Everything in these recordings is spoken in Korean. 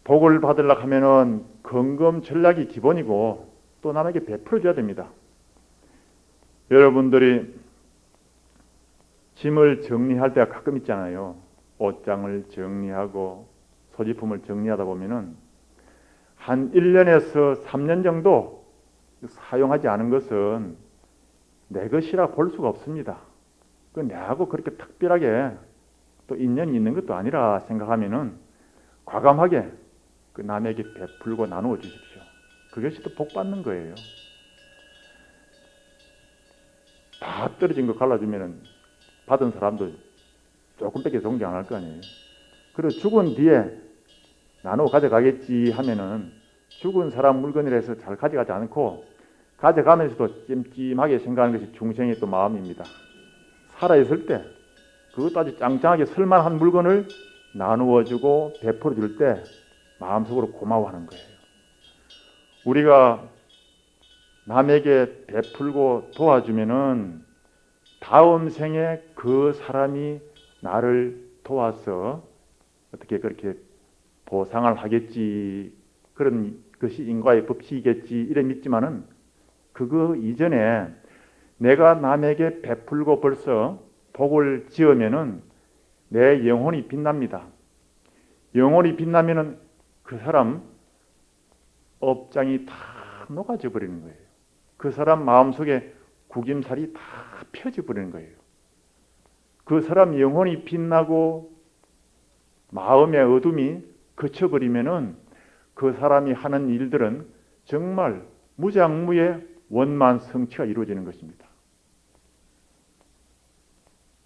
복을 받으려고 하면은 건금 전략이 기본이고 또 남에게 베풀어줘야 됩니다. 여러분들이 짐을 정리할 때가 가끔 있잖아요. 옷장을 정리하고 소지품을 정리하다 보면은 한 1년에서 3년 정도 사용하지 않은 것은 내 것이라 볼 수가 없습니다. 그 내하고 그렇게 특별하게 또 인연이 있는 것도 아니라 생각하면은 과감하게 그 남에게 베풀고 나누어 주십시오. 그것이 또 복 받는 거예요. 다 떨어진 거 갈라주면은 받은 사람도 조금밖에 존경 안 할 거 아니에요. 그리고 죽은 뒤에 나누어 가져가겠지 하면은 죽은 사람 물건이라 해서 잘 가져가지 않고 가져가면서도 찜찜하게 생각하는 것이 중생의 또 마음입니다. 살아있을 때 그것도 아주 짱짱하게 쓸만한 물건을 나누어주고 베풀어줄 때 마음속으로 고마워하는 거예요. 우리가 남에게 베풀고 도와주면은 다음 생에 그 사람이 나를 도와서 어떻게 그렇게 보상을 하겠지, 그런 것이 인과의 법칙이겠지 이래 믿지만은 그거 이전에 내가 남에게 베풀고 벌써 복을 지으면은 내 영혼이 빛납니다. 영혼이 빛나면은 그 사람 업장이 다 녹아져 버리는 거예요. 그 사람 마음속에 구김살이 다 펴져 버리는 거예요. 그 사람 영혼이 빛나고 마음의 어둠이 그쳐버리면은 그 사람이 하는 일들은 정말 무장무의 원만 성취가 이루어지는 것입니다.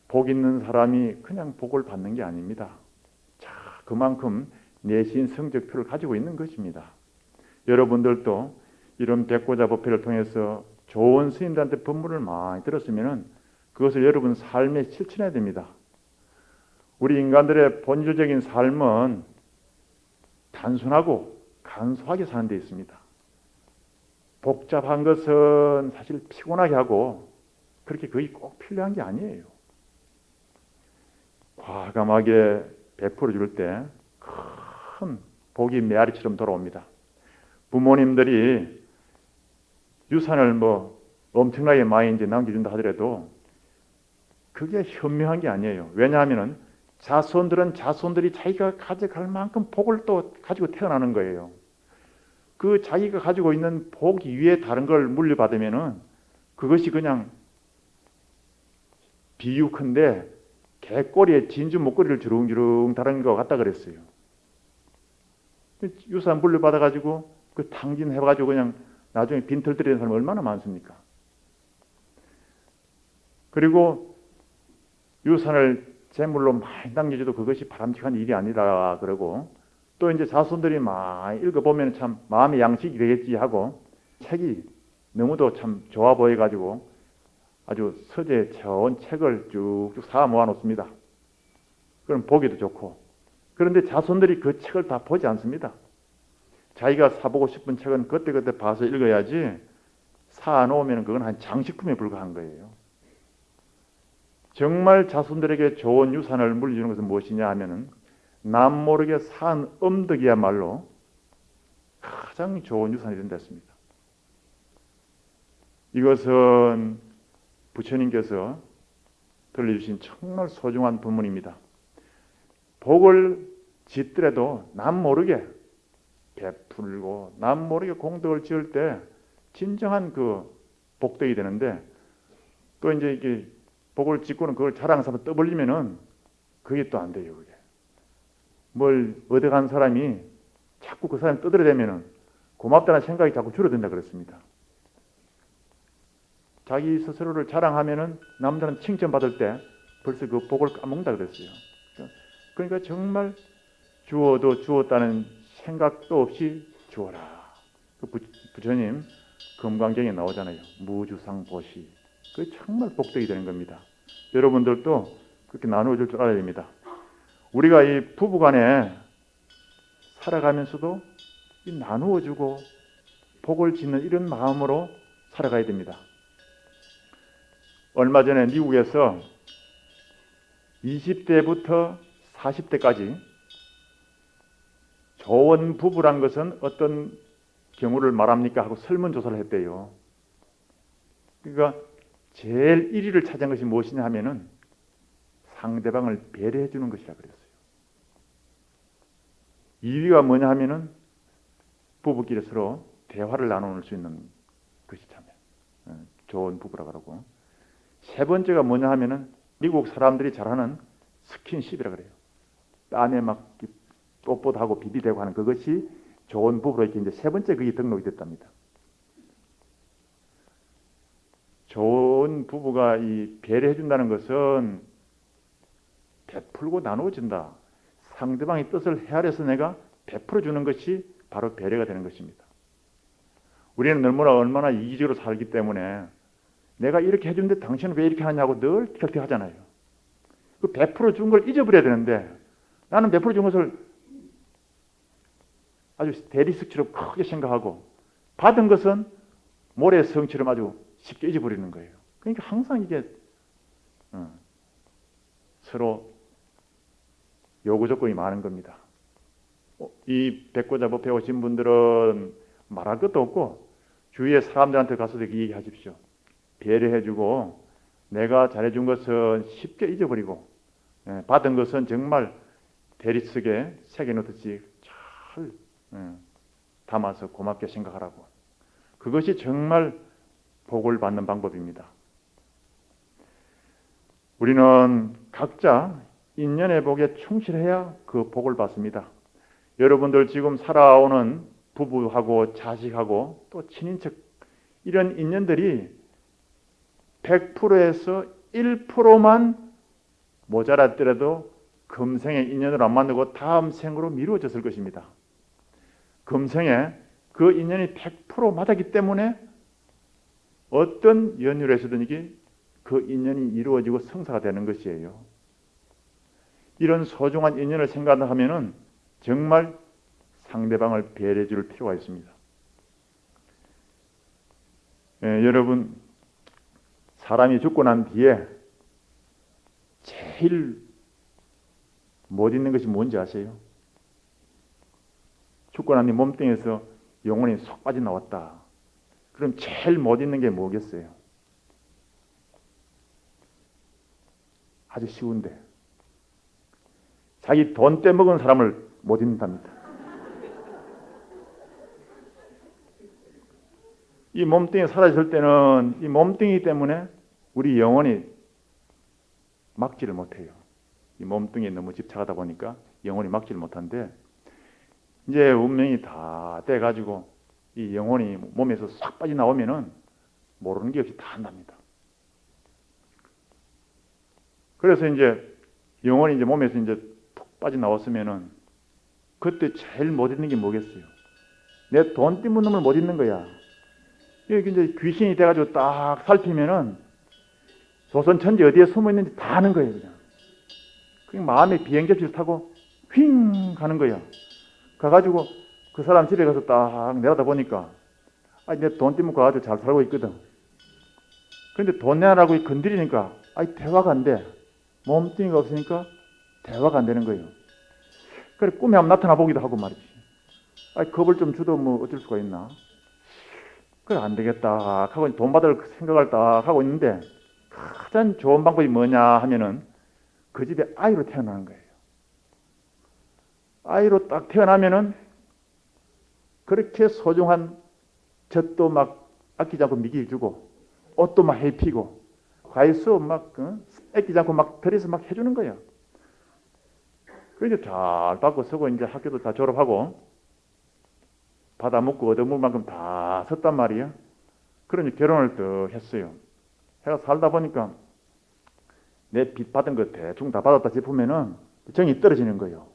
복 있는 사람이 그냥 복을 받는 게 아닙니다. 자, 그만큼 내신 성적표를 가지고 있는 것입니다. 여러분들도 이런 백고자 법회를 통해서 좋은 스님들한테 법문을 많이 들었으면 그것을 여러분 삶에 실천해야 됩니다. 우리 인간들의 본질적인 삶은 단순하고 간소하게 사는 데 있습니다. 복잡한 것은 사실 피곤하게 하고 그렇게 거의 꼭 필요한 게 아니에요. 과감하게 베풀어 줄 때 큰 복이 메아리처럼 돌아옵니다. 부모님들이 유산을 엄청나게 많이 이제 남겨준다 하더라도 그게 현명한 게 아니에요. 왜냐하면은 자손들은 자손들이 자기가 가져갈 만큼 복을 또 가지고 태어나는 거예요. 그 자기가 가지고 있는 복 위에 다른 걸 물려받으면은 그것이 그냥 비유컨대 개꼬리에 진주 목걸이를 주렁주렁 다른 것 같다 그랬어요. 유산 물려받아가지고 그 탕진해가지고 그냥 나중에 빈털 들이는 사람 얼마나 많습니까? 그리고 유산을 재물로 많이 남겨줘도 그것이 바람직한 일이 아니라 그러고 또 이제 자손들이 많이 읽어보면 참 마음의 양식이 되겠지 하고 책이 너무도 참 좋아 보여가지고 아주 서재 좋은 책을 쭉쭉 사 모아놓습니다. 그럼 보기도 좋고. 그런데 자손들이 그 책을 다 보지 않습니다. 자기가 사보고 싶은 책은 그때그때 봐서 읽어야지 사놓으면 그건 한 장식품에 불과한 거예요. 정말 자손들에게 좋은 유산을 물려주는 것은 무엇이냐 하면은 남 모르게 산 엄덕이야말로 가장 좋은 유산이 된다 했습니다. 이것은 부처님께서 들려주신 정말 소중한 법문입니다. 복을 짓더라도 남 모르게 베풀고 남 모르게 공덕을 지을 때 진정한 그 복덕이 되는데 또 이제 이게 복을 짓고는 그걸 자랑 삼아 떠벌리면은 그게 또 안 돼요. 그게 뭘 얻어간 사람이 자꾸 그 사람이 떠들어대면은 고맙다는 생각이 자꾸 줄어든다 그랬습니다. 자기 스스로를 자랑하면은 남들은 칭찬받을 때 벌써 그 복을 까먹는다 그랬어요. 그러니까 정말 주어도 주었다는 생각도 없이 주어라. 그 부처님 금강경에 나오잖아요. 무주상보시. 그게 정말 복덕이 되는 겁니다. 여러분들도 그렇게 나누어줄 줄 알아야 됩니다. 우리가 이 부부간에 살아가면서도 이 나누어주고 복을 짓는 이런 마음으로 살아가야 됩니다. 얼마 전에 미국에서 20대부터 40대까지 좋은 부부란 것은 어떤 경우를 말합니까? 하고 설문조사를 했대요. 그러니까 제일 1위를 차지한 것이 무엇이냐 하면은 상대방을 배려해 주는 것이라 그랬어요. 2위가 뭐냐 하면은 부부끼리 서로 대화를 나눌 수 있는 것이 참 좋은 부부라 그러고, 세 번째가 뭐냐 하면은 미국 사람들이 잘하는 스킨십이라 그래요. 땀에 막 뽀뽀도 하고 비비대고 하는 그것이 좋은 부부로 이렇게 이제 세 번째 그게 등록이 됐답니다. 좋은 부부가 이 배려해 준다는 것은 베풀고 나누어진다. 상대방의 뜻을 헤아려서 내가 베풀어 주는 것이 바로 배려가 되는 것입니다. 우리는 얼마나 이기적으로 살기 때문에 내가 이렇게 해주는데 당신은 왜 이렇게 하냐고 늘 격려하잖아요. 그 베풀어 준 걸 잊어버려야 되는데 나는 베풀어 준 것을 아주 대리석처럼 크게 생각하고 받은 것은 모래의 성처럼 아주 쉽게 잊어버리는 거예요. 그러니까 항상 이게 서로 요구 조건이 많은 겁니다. 이 백고자법 배우신 분들은 말할 것도 없고 주위의 사람들한테 가서도 얘기하십시오. 배려해주고 내가 잘해준 것은 쉽게 잊어버리고 받은 것은 정말 대리석에 새겨놓듯이 잘 담아서 고맙게 생각하라고. 그것이 정말 복을 받는 방법입니다. 우리는 각자 인연의 복에 충실해야 그 복을 받습니다. 여러분들 지금 살아오는 부부하고 자식하고 또 친인척 이런 인연들이 100%에서 1%만 모자랐더라도 금생의 인연을 안 만들고 다음 생으로 미루어졌을 것입니다. 금생에 그 인연이 100% 맞았기 때문에 어떤 연유로 해서든 이게 그 인연이 이루어지고 성사가 되는 것이에요. 이런 소중한 인연을 생각하면은 정말 상대방을 배려해 줄 필요가 있습니다. 여러분, 사람이 죽고 난 뒤에 제일 못 잊는 것이 뭔지 아세요? 죽고 난 뒤 몸뚱이에서 영혼이 쏙 빠져나왔다. 그럼 제일 못 잊는 게 뭐겠어요? 아주 쉬운데 자기 돈 떼먹은 사람을 못 잊는답니다. 이 몸뚱이 사라졌을 때는 이 몸뚱이 때문에 우리 영혼이 막지를 못해요. 이 몸뚱이에 너무 집착하다 보니까 영혼이 막지를 못한데 이제 운명이 다 돼가지고 이 영혼이 몸에서 싹 빠져나오면은 모르는 게 없이 다 한답니다. 그래서 이제 영혼이 이제 몸에서 이제 푹 빠져나왔으면은 그때 제일 못 잊는 게 뭐겠어요? 내 돈 띠문 놈을 못 잊는 거야. 여기 이제 귀신이 돼가지고 딱 살피면은 조선 천지 어디에 숨어 있는지 다 아는 거예요, 그냥. 그냥 마음에 비행접시를 타고 휙 가는 거야. 가가지고 그 사람 집에 가서 딱 내려다 보니까 내 돈 띠문 가가지고 잘 살고 있거든. 그런데 돈 내라고 건드리니까 대화가 안 돼. 몸뚱이가 없으니까 대화가 안 되는 거예요. 그래 꿈에 한번 나타나 보기도 하고 말이지. 겁을 좀 주도 뭐 어쩔 수가 있나. 그래 안 되겠다 하고 돈 받을 생각을 딱 하고 있는데 가장 좋은 방법이 뭐냐 하면은 그 집에 아이로 태어나는 거예요. 아이로 딱 태어나면은 그렇게 소중한 젖도 막 아끼지 않고 미기 주고 옷도 막 해피고 과일 수업 막 아끼지 않고 막 들여서 막 해주는 거예요. 그래서 잘 받고 서고 이제 학교도 다 졸업하고 받아 먹고 얻어먹을 만큼 다 섰단 말이에요. 그러니 결혼을 또 했어요. 해가 살다 보니까 내 빚 받은 거 대충 다 받았다 싶으면은 정이 떨어지는 거예요.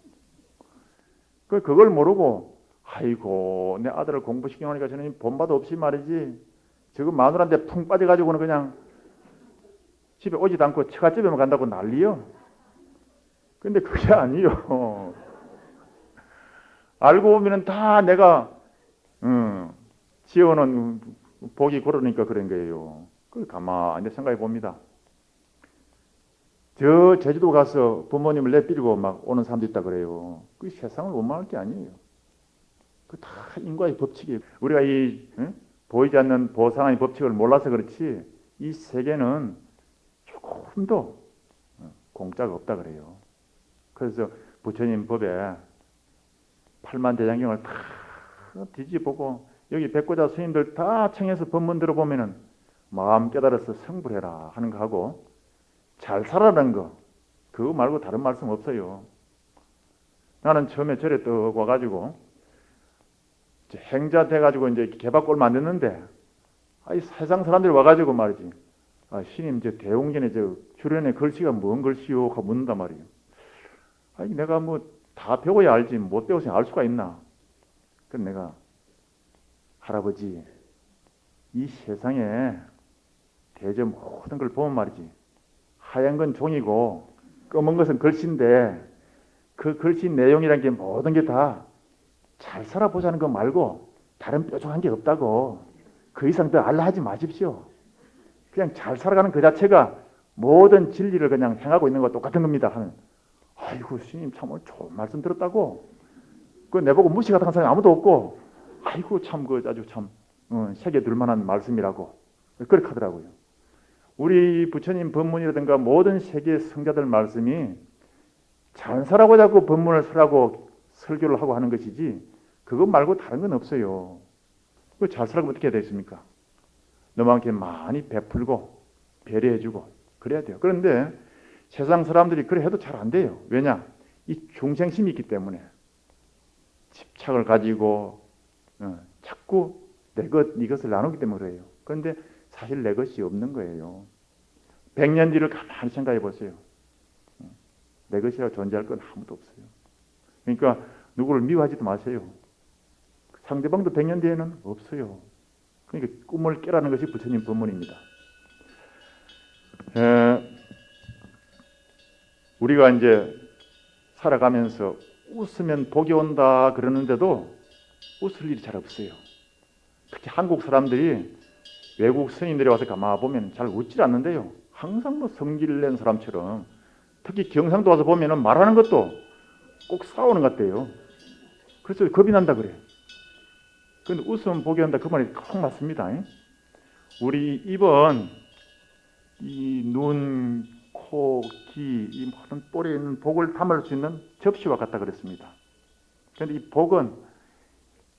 그걸 모르고 아이고 내 아들을 공부시켜 놓으니까 저는 본바도 없이 말이지 지금 마누라한테 풍 빠져가지고는 그냥 집에 오지도 않고 처갓집에만 간다고 난리요. 근데 그게 아니요. 알고 보면은 다 내가 지어놓은 복이 고르니까 그런 거예요. 그걸 가만히 생각해 봅니다. 저 제주도 가서 부모님을 내비리고 막 오는 사람도 있다 그래요. 그 세상을 원망할 게 아니에요. 그 다 인과의 법칙이에요. 우리가 이 보이지 않는 보상의 법칙을 몰라서 그렇지 이 세계는 조금도 공짜가 없다 그래요. 그래서 부처님 법에 팔만대장경을 다 뒤집어보고 여기 백고자 스님들 다 청해서 법문 들어보면은 마음 깨달아서 성불해라 하는 거 하고 잘 살아라는 거 그거 말고 다른 말씀 없어요. 나는 처음에 절에 떡 와가지고 행자 돼가지고 이제 개밥골 만드는데 세상 사람들이 와가지고 말이지 스님 저 대웅전에 저 주련의 글씨가 뭔 글씨요? 하고 묻는단 말이에요. 내가 뭐 다 배워야 알지 못 배워서 알 수가 있나? 그래서 내가 할아버지 이 세상에 대저 모든 걸 보면 말이지 하얀 건 종이고 검은 것은 글씨인데 그 글씨 내용이란 게 모든 게 다 잘 살아보자는 거 말고 다른 뾰족한 게 없다고. 그 이상 더 알라 하지 마십시오. 그냥 잘 살아가는 그 자체가 모든 진리를 그냥 행하고 있는 거 똑같은 겁니다 하는. 아이고 스님 참 오늘 좋은 말씀 들었다고. 그 내보고 무시 같은 사람이 아무도 없고 아이고 참 그 아주 참 새겨둘 만한 말씀이라고 그렇게 하더라고요. 우리 부처님 법문이라든가 모든 세계 성자들 말씀이 잘 살라고 자꾸 법문을 설하고 설교를 하고 하는 것이지 그것 말고 다른 건 없어요. 잘 살라고 어떻게 해야 되겠습니까? 너만께 많이 베풀고 배려해주고 그래야 돼요. 그런데 세상 사람들이 그래 해도 잘 안 돼요. 왜냐? 이 중생심이 있기 때문에 집착을 가지고 자꾸 내 것, 이것을 나누기 때문에 그래요. 그런데 사실 내 것이 없는 거예요. 100년 뒤를 가만히 생각해 보세요. 내 것이라고 존재할 건 아무도 없어요. 그러니까 누구를 미워하지도 마세요. 상대방도 100년 뒤에는 없어요. 그러니까 꿈을 깨라는 것이 부처님 법문입니다. 우리가 이제 살아가면서 웃으면 복이 온다 그러는데도 웃을 일이 잘 없어요. 특히 한국 사람들이 외국 스님들이 와서 가만 보면 잘 웃질 않는데요. 항상 뭐 성질 낸 사람처럼 특히 경상도 와서 보면은 말하는 것도 꼭 싸우는 것 같아요. 그래서 겁이 난다 그래요. 그런데 웃으면 복이 온다 그 말이 꼭 맞습니다. 우리 입은 이 눈, 코, 귀, 이 모든 볼에 있는 복을 담을 수 있는 접시와 같다 그랬습니다. 그런데 이 복은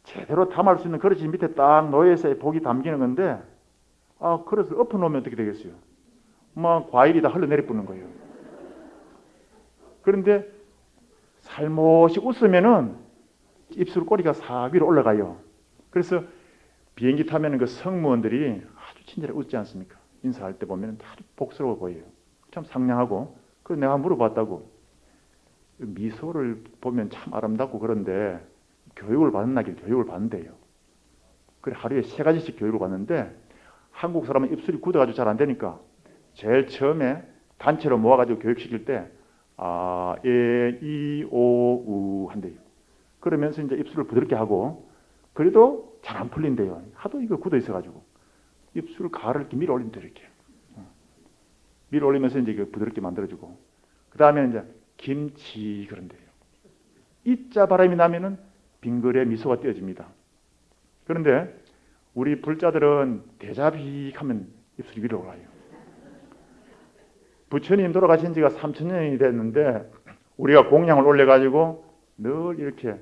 제대로 담을 수 있는 그릇이 밑에 딱 놓여 있어야 복이 담기는 건데 그릇을 엎어놓으면 어떻게 되겠어요? 막 과일이 다 흘러내려 뿌는 거예요. 그런데 살못이 웃으면은 입술 꼬리가 싹 위로 올라가요. 그래서 비행기 타면은 그 승무원들이 아주 친절하게 웃지 않습니까? 인사할 때 보면 아주 복스러워 보여요. 참 상냥하고. 그래서 내가 물어봤다고. 미소를 보면 참 아름답고 그런데 교육을 받는다길 교육을 받는데요. 그래 하루에 3가지씩 교육을 받는데 한국 사람은 입술이 굳어가지고 잘 안 되니까 제일 처음에 단체로 모아가지고 교육시킬 때 에, 이, 오, 우 한대요. 그러면서 이제 입술을 부드럽게 하고 그래도 잘 안 풀린대요. 하도 이거 굳어 있어가지고 입술 가를 이렇게 밀어 올린대 이렇게 밀어 올리면서 이제 부드럽게 만들어주고 그 다음에 이제 김치 그런데요. 이자 바람이 나면은 빙글에 미소가 띄어집니다. 그런데 우리 불자들은 대자빅 하면 입술이 위로 올라요. 부처님 돌아가신 지가 3000년이 됐는데 우리가 공양을 올려가지고 늘 이렇게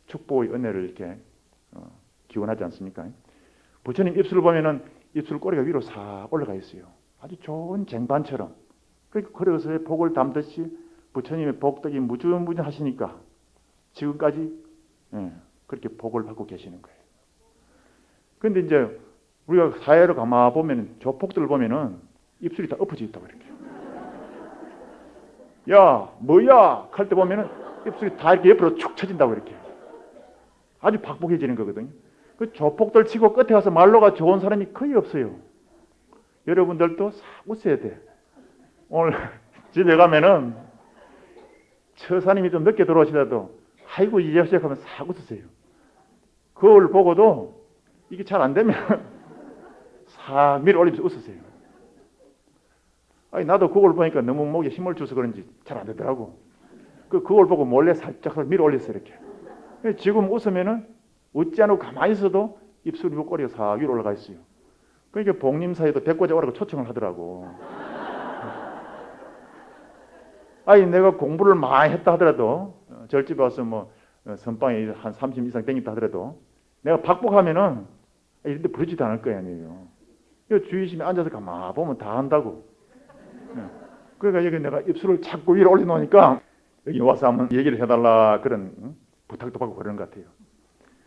축복의 은혜를 이렇게 기원하지 않습니까? 부처님 입술을 보면은 입술 꼬리가 위로 싹 올라가 있어요. 아주 좋은 쟁반처럼. 그러니까 그래서 복을 담듯이 부처님의 복덕이 무궁무진하시니까 지금까지 그렇게 복을 받고 계시는 거예요. 그런데 이제 우리가 사회를 가만 보면 조폭들을 보면은 입술이 다 엎어져 있다고 이렇게. 야, 뭐야? 할 때 보면은 입술이 다 이렇게 옆으로 축 처진다고 이렇게. 아주 박복해지는 거거든요. 그 조폭들 치고 끝에 가서 말로가 좋은 사람이 거의 없어요. 여러분들도 싹 웃어야 돼. 오늘 집에 가면은 처사님이 좀 늦게 들어오시더라도 아이고 이제 시작하면 싹 웃으세요. 그걸 보고도 이게 잘 안 되면 싹 밀어 올리면서 웃으세요. 아니 나도 그걸 보니까 너무 목에 힘을 줘서 그런지 잘 안 되더라고. 그걸 보고 몰래 살짝 밀어 올렸어요 이렇게. 지금 웃으면은 웃지 않고 가만히 있어도 입술 위로 꼬리가 싹 위로 올라가 있어요. 그러니까 복림사에도 배꼽자 오라고 초청을 하더라고. 아니 내가 공부를 많이 했다 하더라도 절집에 와서 뭐 선방에 한 30 이상 땡겼다 하더라도 내가 박복하면은 이런데 부르지도 않을 거 아니에요. 주의심에 앉아서 가만 보면 다 한다고. 그러니까 여기 내가 입술을 자꾸 위로 올려놓으니까 여기 와서 한번 얘기를 해달라 그런 부탁도 받고 그러는 것 같아요.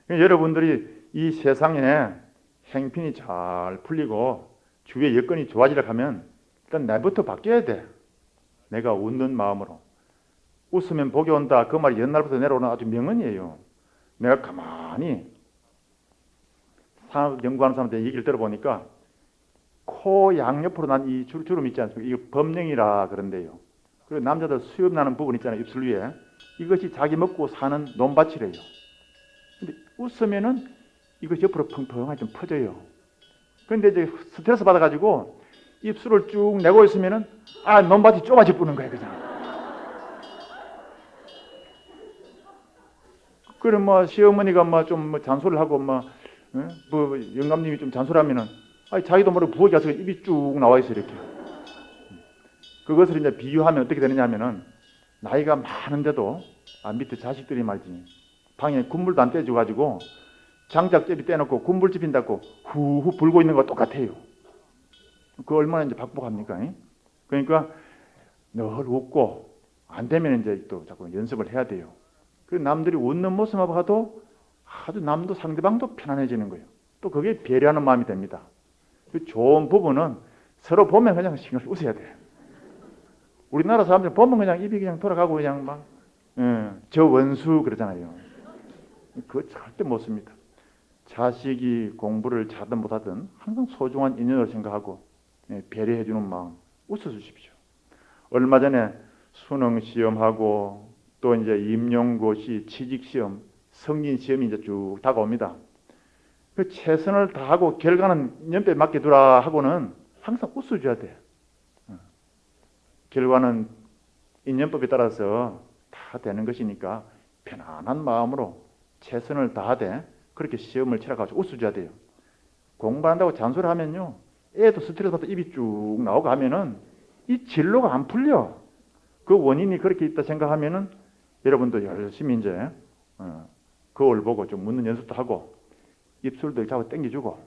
그러니까 여러분들이 이 세상에 행편이 잘 풀리고 주위의 여건이 좋아지려 하면 일단 나부터 바뀌어야 돼. 내가 웃는 마음으로. 웃으면 복이 온다. 그 말이 옛날부터 내려오는 아주 명언이에요. 내가 가만히 산업 연구하는 사람한테 얘기를 들어보니까 코 양옆으로 난 이 주름 있지 않습니까? 이거 범령이라 그런데요. 그리고 남자들 수염 나는 부분 있잖아요. 입술 위에. 이것이 자기 먹고 사는 논밭이래요. 근데 웃으면은 이것이 옆으로 펑펑하게 좀 퍼져요. 그런데 이제 스트레스 받아가지고 입술을 쭉 내고 있으면은 논밭이 좁아져 뿌는 거예요, 그냥. 그럼 뭐 시어머니가 뭐 좀 잔소리를 하고 뭐 영감님이 좀 잔소리하면은 자기도 모르게 부엌에 가서 입이 쭉 나와 있어 이렇게. 그것을 이제 비유하면 어떻게 되느냐 하면은 나이가 많은데도 밑에 자식들이 말이지 방에 군물도 안 떼줘 가지고 장작제비 떼놓고 군불 집힌다고 후후 불고 있는 거 똑같아요. 그 얼마나 이제 박복합니까? 그러니까 늘 웃고 안 되면 이제 또 자꾸 연습을 해야 돼요. 그 남들이 웃는 모습만 봐도 아주 남도 상대방도 편안해지는 거예요. 또 그게 배려하는 마음이 됩니다. 그 좋은 부분은 서로 보면 그냥 싱글 웃어야 돼. 우리나라 사람들 보면 그냥 입이 그냥 돌아가고 그냥 막 저 원수 그러잖아요. 그거 절대 못 씁니다. 자식이 공부를 잘하든 못하든 항상 소중한 인연으로 생각하고 배려해주는 마음 웃어주십시오. 얼마 전에 수능 시험하고 또 이제 임용고시, 취직시험, 성진시험이 이제 쭉 다가옵니다. 그 최선을 다하고 결과는 연배에 맞게 두라 하고는 항상 웃어줘야 돼. 결과는 인연법에 따라서 다 되는 것이니까 편안한 마음으로 최선을 다하되 그렇게 시험을 치러가지고 웃어줘야 돼요. 공부한다고 잔소리하면요, 애도 스트레스 받아 입이 쭉 나오고 하면은 이 진로가 안 풀려. 그 원인이 그렇게 있다 생각하면은 여러분도 열심히 이제 거울 보고 좀 묻는 연습도 하고 입술도 자꾸 당겨주고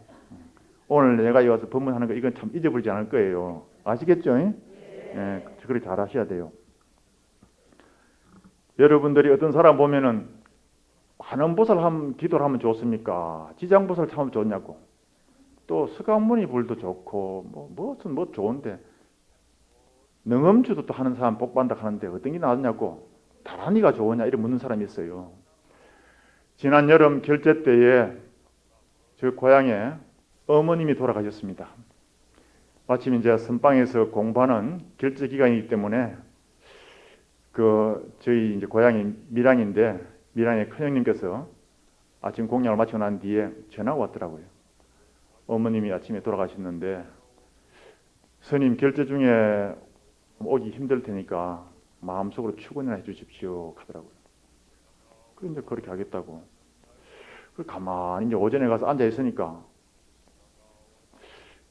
오늘 내가 여기 와서 법문하는 거 이건 참 잊어버리지 않을 거예요. 아시겠죠? 예, 그렇게 잘 하셔야 돼요. 여러분들이 어떤 사람 보면은 관음보살 하면 기도를 하면 좋습니까? 지장보살 하면 좋냐고. 또 서가모니 불도 좋고 뭐 좋은데 능엄주도 또 하는 사람 복받는다 하는데 어떤 게 나았냐고. 다란이가 좋으냐 이렇게 묻는 사람이 있어요. 지난 여름 결제 때에 저 고향에 어머님이 돌아가셨습니다. 마침 이제 선방에서 공부하는 결제 기간이기 때문에 저희 이제 고향이 밀양인데 밀양의 큰형님께서 아침 공양을 마치고 난 뒤에 전화가 왔더라고요. 어머님이 아침에 돌아가셨는데 스님 결제 중에 오기 힘들 테니까 마음속으로 축원이나 해주십시오 하더라고요. 그래서 이제 그렇게 하겠다고. 가만히 이제 오전에 가서 앉아 있으니까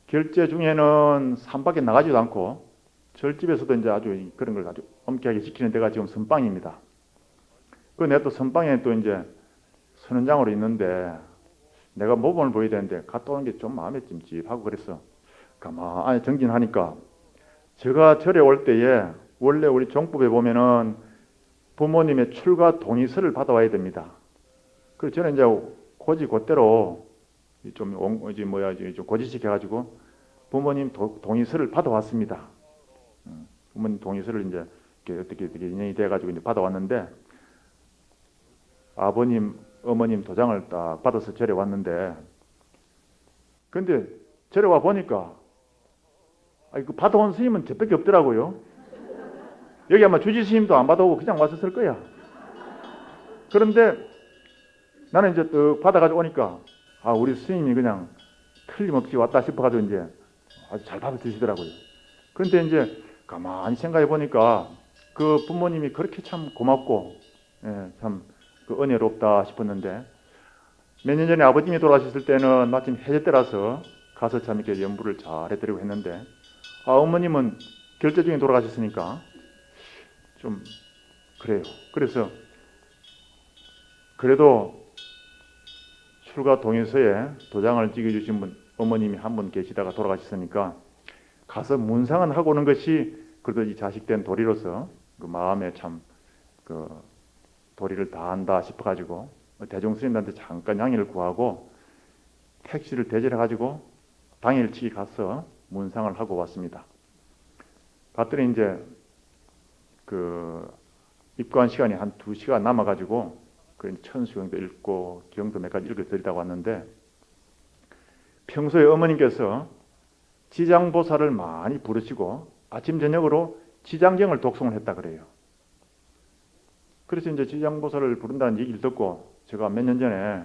결제 중에는 산밖에 나가지도 않고 절집에서도 이제 아주 그런 걸 아주 엄격하게 지키는 데가 지금 선방입니다. 내가 또 선방에 또 이제 선원장으로 있는데 내가 모범을 보여야 되는데 갔다 오는 게 좀 마음에 찜찜하고 그래서 가만히 정진하니까 제가 절에 올 때에 원래 우리 종법에 보면은 부모님의 출가 동의서를 받아와야 됩니다. 그래서 저는 이제 곧대로 좀 고지시켜가지고 부모님 동의서를 받아왔습니다. 부모님 동의서를 이제 어떻게 인연이 돼가지고 이제 받아왔는데 아버님, 어머님 도장을 딱 받아서 절에 왔는데 근데 절에 와 보니까 그 받아온 스님은 저밖에 없더라고요. 여기 아마 주지 스님도 안 받아오고 그냥 왔었을 거야. 그런데 나는 이제 또 받아가지고 오니까 우리 스님이 그냥 틀림없이 왔다 싶어가지고 이제 아주 잘 받아주시더라고요. 그런데 이제 가만히 생각해 보니까 그 부모님이 그렇게 참 고맙고 참 은혜롭다 싶었는데 몇 년 전에 아버님이 돌아가셨을 때는 마침 해제 때라서 가서 참 이렇게 연부를 잘 해드리고 했는데, 어머님은 결제 중에 돌아가셨으니까 좀 그래요. 그래서 그래도 출가 동의서에 도장을 찍어주신 분, 어머님이 한 분 계시다가 돌아가셨으니까 가서 문상은 하고 오는 것이 그래도 이 자식된 도리로서 그 마음에 참 그 도리를 다한다 싶어가지고 대종 스님들한테 잠깐 양해를 구하고 택시를 대절해가지고 당일치기 가서 문상을 하고 왔습니다. 갔더니 이제 그 입관 시간이 한 2시간 남아가지고 그 천수경도 읽고 경도 몇 가지 읽어드리다고 왔는데, 평소에 어머님께서 지장보살을 많이 부르시고 아침 저녁으로 지장경을 독송을 했다 그래요. 그래서 이제 지장보살을 부른다는 얘기를 듣고 제가 몇 년 전에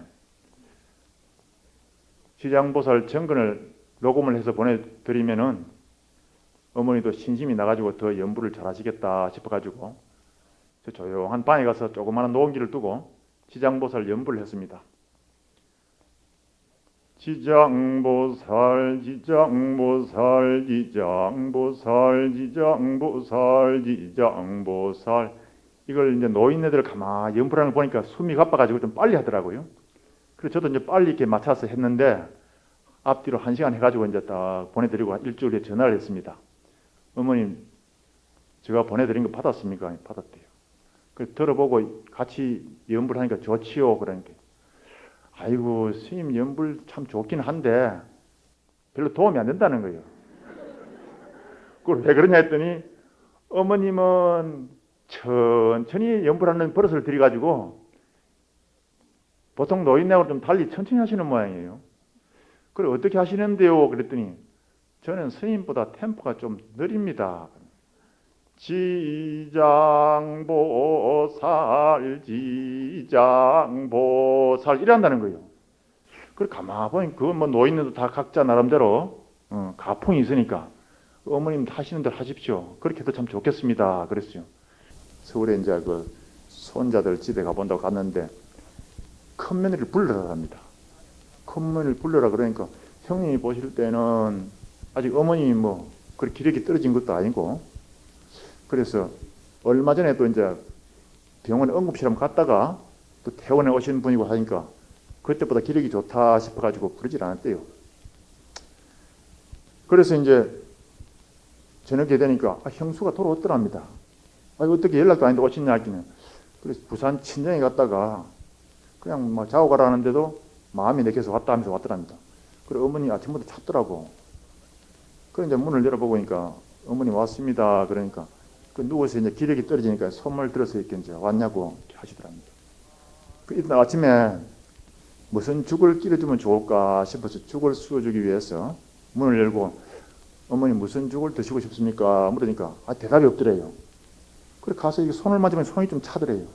지장보살 정근을 녹음을 해서 보내드리면은 어머니도 신심이 나가지고 더 연부를 잘 하시겠다 싶어가지고 저 조용한 방에 가서 조그마한 녹음기를 두고 지장보살 연부를 했습니다. 지장보살 지장보살 지장보살 지장보살 지장보살, 이걸 이제 노인네들 가만히 연부를 하는 걸 보니까 숨이 가빠가지고 좀 빨리 하더라고요. 그래서 저도 이제 빨리 이렇게 맞춰서 했는데 앞뒤로 1시간 해가지고 이제 딱 보내드리고 일주일에 전화를 했습니다. 어머님, 제가 보내드린 거 받았습니까? 받았대요. 그래서 들어보고 같이 연부를 하니까 좋지요. 그러니까 아이고 스님 연불 참 좋긴 한데 별로 도움이 안 된다는 거예요. 그걸 왜 그러냐 했더니 어머님은 천천히 연불하는 버릇을 들여가지고 보통 노인네하고 좀 달리 천천히 하시는 모양이에요. 그래 어떻게 하시는데요? 그랬더니 저는 스님보다 템포가 좀 느립니다. 지장보살 지장보살 이란다는 거예요. 그래 가만 보니 그건 뭐 노인들도 다 각자 나름대로 가풍이 있으니까 어머님 하시는 대로 하십시오. 그렇게 해도 참 좋겠습니다. 그랬어요. 서울에 이제 그 손자들 집에 가본다고 갔는데 큰 며느리를 불러라 합니다. 큰 며느리를 불러라 그러니까 형님이 보실 때는 아직 어머님이 뭐 그렇게 기력이 떨어진 것도 아니고, 그래서 얼마 전에 또 이제 병원에 응급실 한번 갔다가 또 퇴원해 오신 분이고 하니까 그때보다 기력이 좋다 싶어가지고 부르질 않았대요. 그래서 이제 저녁에 되니까 형수가 돌아왔더랍니다. 어떻게 연락도 아닌데 오셨냐 하기는. 그래서 부산 친정에 갔다가 그냥 막 자고 가라는데도 마음이 내켜서 왔다 하면서 왔더랍니다. 그래 어머니 아침부터 찾더라고. 그래 이제 문을 열어보니까 어머니 왔습니다. 그러니까 그 누워서 이제 기력이 떨어지니까 손을 들어서 이렇게 이제 왔냐고 이렇게 하시더랍니다. 그 이따 아침에 무슨 죽을 끓여주면 좋을까 싶어서 죽을 쑤어주기 위해서 문을 열고 어머니 무슨 죽을 드시고 싶습니까? 물으니까 대답이 없더래요. 그래 가서 이게 손을 만지면 손이 좀 차더래요.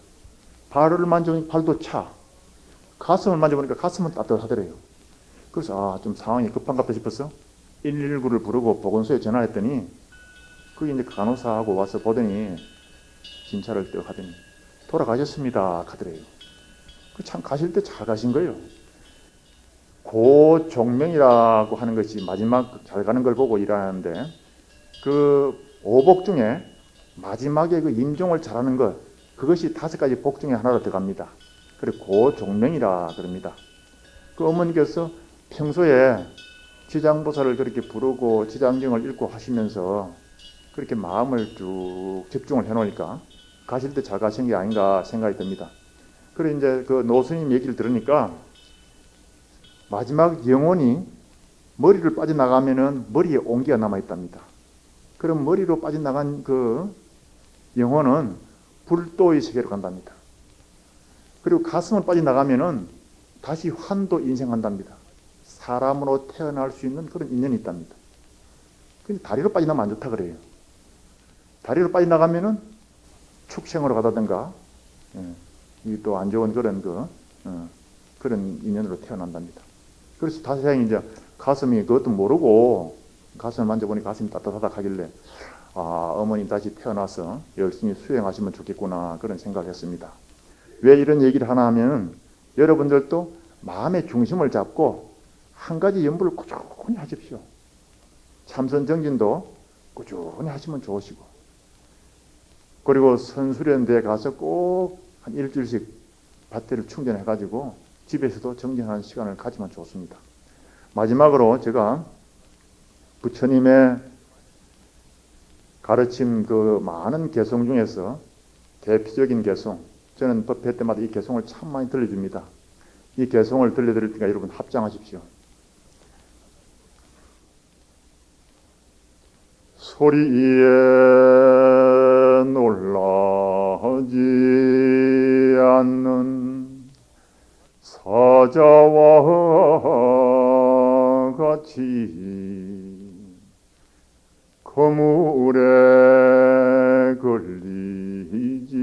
발을 만져보니까 발도 차. 가슴을 만져보니까 가슴은 따뜻하더래요. 그래서 좀 상황이 급한가 보다 싶어서 119를 부르고 보건소에 전화했더니 그게 이제 간호사하고 와서 보더니 진찰을 떼어 하더니 돌아가셨습니다 하더래요. 참 가실 때 잘 가신 거예요. 고종명이라고 하는 것이 마지막 잘 가는 걸 보고 일하는데 그 오복 중에 마지막에 그 임종을 잘하는 것, 그것이 5가지 복 중에 하나로 들어갑니다. 그래 고종명이라 그럽니다. 그 어머니께서 평소에 지장보살을 그렇게 부르고 지장경을 읽고 하시면서 그렇게 마음을 쭉 집중을 해놓으니까 가실 때 잘 가신 게 아닌가 생각이 듭니다. 그래 이제 그 노스님 얘기를 들으니까 마지막 영혼이 머리를 빠져나가면은 머리에 온기가 남아있답니다. 그럼 머리로 빠져나간 그 영혼은 불도의 세계로 간답니다. 그리고 가슴을 빠져나가면은 다시 환도 인생한답니다. 사람으로 태어날 수 있는 그런 인연이 있답니다. 근데 다리로 빠져나가면 안 좋다 그래요. 다리로 빠져나가면은 축생으로 가다든가 이 또 안 좋은 그런 그런 인연으로 태어난답니다. 그래서 다시장이 이제 가슴이 그것도 모르고 가슴을 만져보니 가슴이 따뜻하다 하길래 어머니 다시 태어나서 열심히 수행하시면 좋겠구나 그런 생각을 했습니다. 왜 이런 얘기를 하나 하면 여러분들도 마음의 중심을 잡고 한 가지 연부를 꾸준히 하십시오. 참선 정진도 꾸준히 하시면 좋으시고, 그리고 선수련대에 가서 꼭 한 일주일씩 배터리를 충전해가지고 집에서도 정진하는 시간을 가지면 좋습니다. 마지막으로 제가 부처님의 가르침 그 많은 개송 중에서 대표적인 개송, 저는 법회 때마다 이 개송을 참 많이 들려줍니다. 이 개송을 들려드릴 테니까 여러분 합장하십시오. 소리에 놀라지 않는 사자와 같이 거물에 걸리지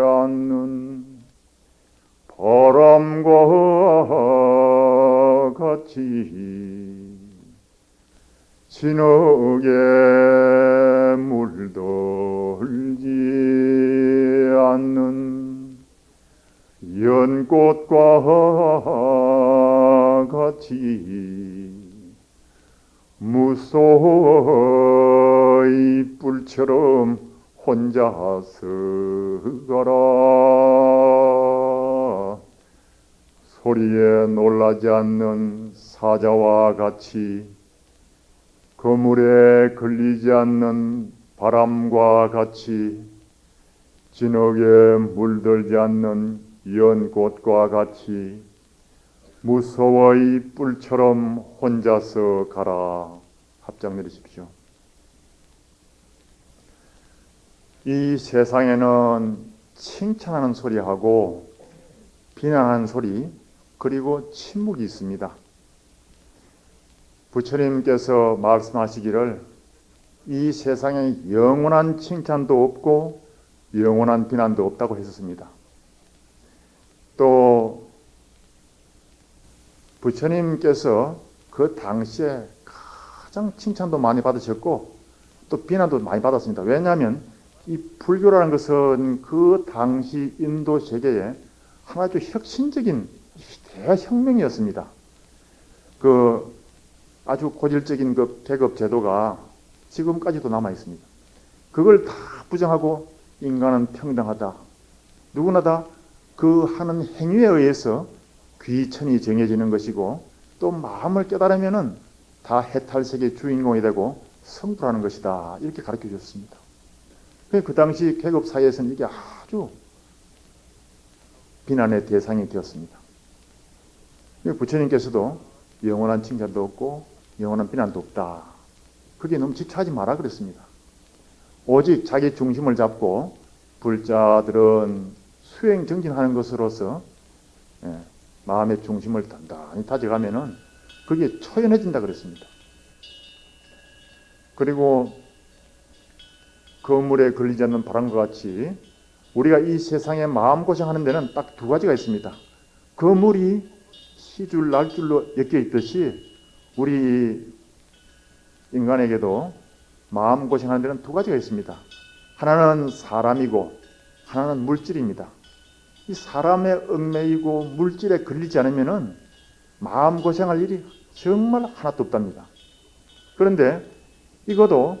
않는 바람과 같이 진흙에 물들지 않는 연꽃과 같이 무소의 뿔처럼 혼자 서가라. 소리에 놀라지 않는 사자와 같이 거물에 걸리지 않는 바람과 같이 진흙에 물들지 않는 연꽃과 같이 무소의 뿔처럼 혼자서 가라. 합장 내리십시오. 이 세상에는 칭찬하는 소리하고 비난하는 소리, 그리고 침묵이 있습니다. 부처님께서 말씀하시기를 이 세상에 영원한 칭찬도 없고 영원한 비난도 없다고 했었습니다. 또 부처님께서 그 당시에 가장 칭찬도 많이 받으셨고 또 비난도 많이 받았습니다. 왜냐하면 이 불교라는 것은 그 당시 인도 세계에 하나의 혁신적인 대혁명이었습니다. 그 아주 고질적인 그 계급 제도가 지금까지도 남아 있습니다. 그걸 다 부정하고 인간은 평등하다. 누구나 다 그 하는 행위에 의해서 귀천이 정해지는 것이고 또 마음을 깨달으면은 다 해탈세계의 주인공이 되고 성불하는 것이다. 이렇게 가르쳐 주셨습니다. 그 당시 계급 사회에서는 이게 아주 비난의 대상이 되었습니다. 부처님께서도 영원한 칭찬도 없고 영원한 비난도 없다. 그게 너무 지체하지 마라 그랬습니다. 오직 자기 중심을 잡고 불자들은 수행 정진하는 것으로서 마음의 중심을 단단히 다져가면은 그게 초연해진다 그랬습니다. 그리고 거물에 걸리지 않는 바람과 같이 우리가 이 세상에 마음고생하는 데는 딱 두 가지가 있습니다. 거물이 시줄 날줄로 엮여 있듯이 우리 인간에게도 마음고생하는 데는 두 가지가 있습니다. 하나는 사람이고 하나는 물질입니다. 이 사람의 얽매이고 물질에 걸리지 않으면은 마음고생할 일이 정말 하나도 없답니다. 그런데 이것도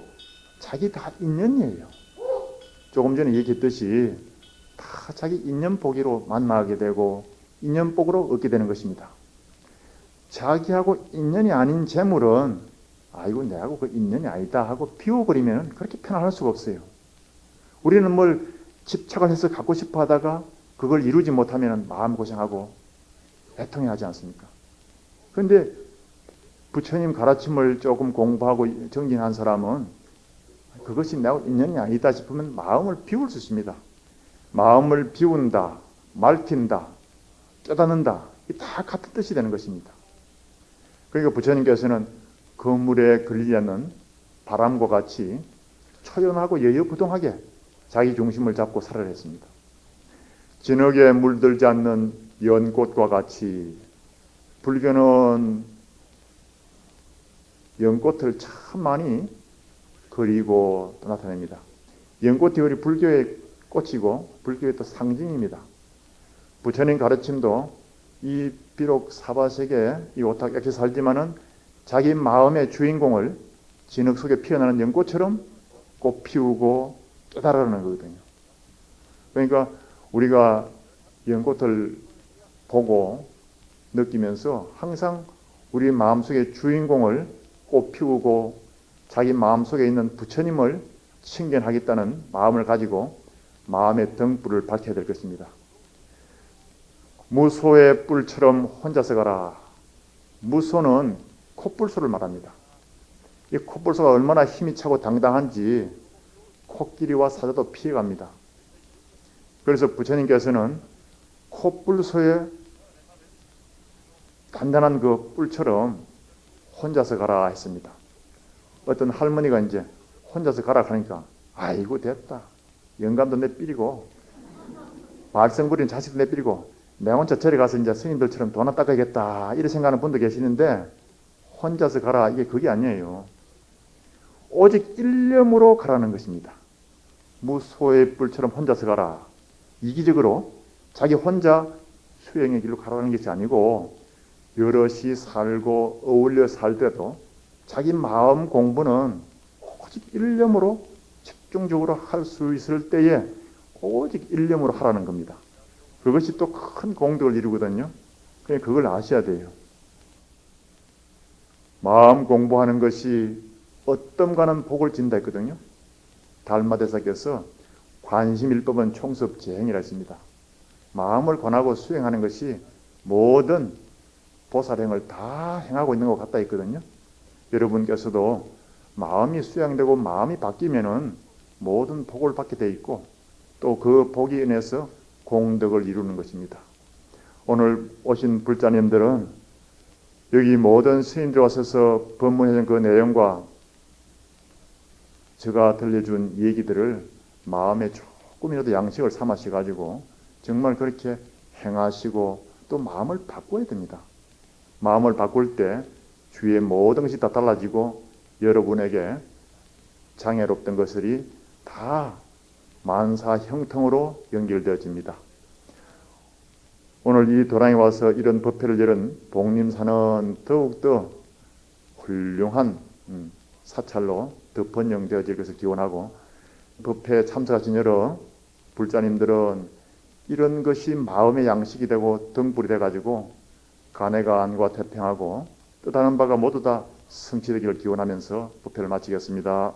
자기 다 인연이에요. 조금 전에 얘기했듯이 다 자기 인연보기로 만나게 되고 인연복으로 얻게 되는 것입니다. 자기하고 인연이 아닌 재물은 아이고 내하고 그 인연이 아니다 하고 비워버리면 그렇게 편안할 수가 없어요. 우리는 뭘 집착을 해서 갖고 싶어 하다가 그걸 이루지 못하면 마음고생하고 애통해하지 않습니까? 그런데 부처님 가르침을 조금 공부하고 정진한 사람은 그것이 내하고 인연이 아니다 싶으면 마음을 비울 수 있습니다. 마음을 비운다, 맑힌다, 깨닫는다, 이 다 같은 뜻이 되는 것입니다. 그러니까 부처님께서는 거물에 걸리지 않는 바람과 같이 초연하고 여여부동하게 자기 중심을 잡고 살아야 했습니다. 진흙에 물들지 않는 연꽃과 같이 불교는 연꽃을 참 많이 그리고 또 나타냅니다. 연꽃이 우리 불교의 꽃이고 불교의 또 상징입니다. 부처님 가르침도 이 비록 사바세계 이 오탁약에 살지만은 자기 마음의 주인공을 진흙 속에 피어나는 연꽃처럼 꽃 피우고 깨달으라는 거거든요. 그러니까 우리가 연꽃을 보고 느끼면서 항상 우리 마음속의 주인공을 꽃 피우고 자기 마음속에 있는 부처님을 친견하겠다는 마음을 가지고 마음의 등불을 밝혀야 될 것입니다. 무소의 뿔처럼 혼자서 가라. 무소는 콧불소를 말합니다. 이 콧불소가 얼마나 힘이 차고 당당한지 코끼리와 사자도 피해갑니다. 그래서 부처님께서는 콧불소의 단단한 그 뿔처럼 혼자서 가라 했습니다. 어떤 할머니가 이제 혼자서 가라 하니까 아이고 됐다. 영감도 내삐리고 말썽 부리는 자식도 내삐리고 내 혼자 절에 가서 이제 스님들처럼 돈 닦아야겠다 이렇게 생각하는 분도 계시는데 혼자서 가라 이게 그게 아니에요. 오직 일념으로 가라는 것입니다. 무소의 뿔처럼 혼자서 가라. 이기적으로 자기 혼자 수행의 길로 가라는 것이 아니고 여럿이 살고 어울려 살더라도 자기 마음 공부는 오직 일념으로 집중적으로 할 수 있을 때에 오직 일념으로 하라는 겁니다. 그것이 또 큰 공덕을 이루거든요. 그러니까 그걸 아셔야 돼요. 마음 공부하는 것이 어떤가는 복을 진다 했거든요. 달마대사께서 관심일법은 총섭재행이라 했습니다. 마음을 권하고 수행하는 것이 모든 보살행을 다 행하고 있는 것 같다 했거든요. 여러분께서도 마음이 수양되고 마음이 바뀌면은 모든 복을 받게 돼 있고 또 그 복이 인해서 공덕을 이루는 것입니다. 오늘 오신 불자님들은 여기 모든 스님들 와서 법문해준 그 내용과 제가 들려준 얘기들을 마음에 조금이라도 양식을 삼으셔가지고 정말 그렇게 행하시고 또 마음을 바꿔야 됩니다. 마음을 바꿀 때 주위의 모든 것이 다 달라지고 여러분에게 장애롭던 것들이 다 만사 형통으로 연결되어집니다. 오늘 이 도량에 와서 이런 법회를 열은 복림사는 더욱더 훌륭한 사찰로 더 번영되어질 것을 기원하고 법회에 참석하신 여러 불자님들은 이런 것이 마음의 양식이 되고 등불이 돼가지고 간해가 안과 태평하고 뜻하는 바가 모두 다 성취되기를 기원하면서 법회를 마치겠습니다.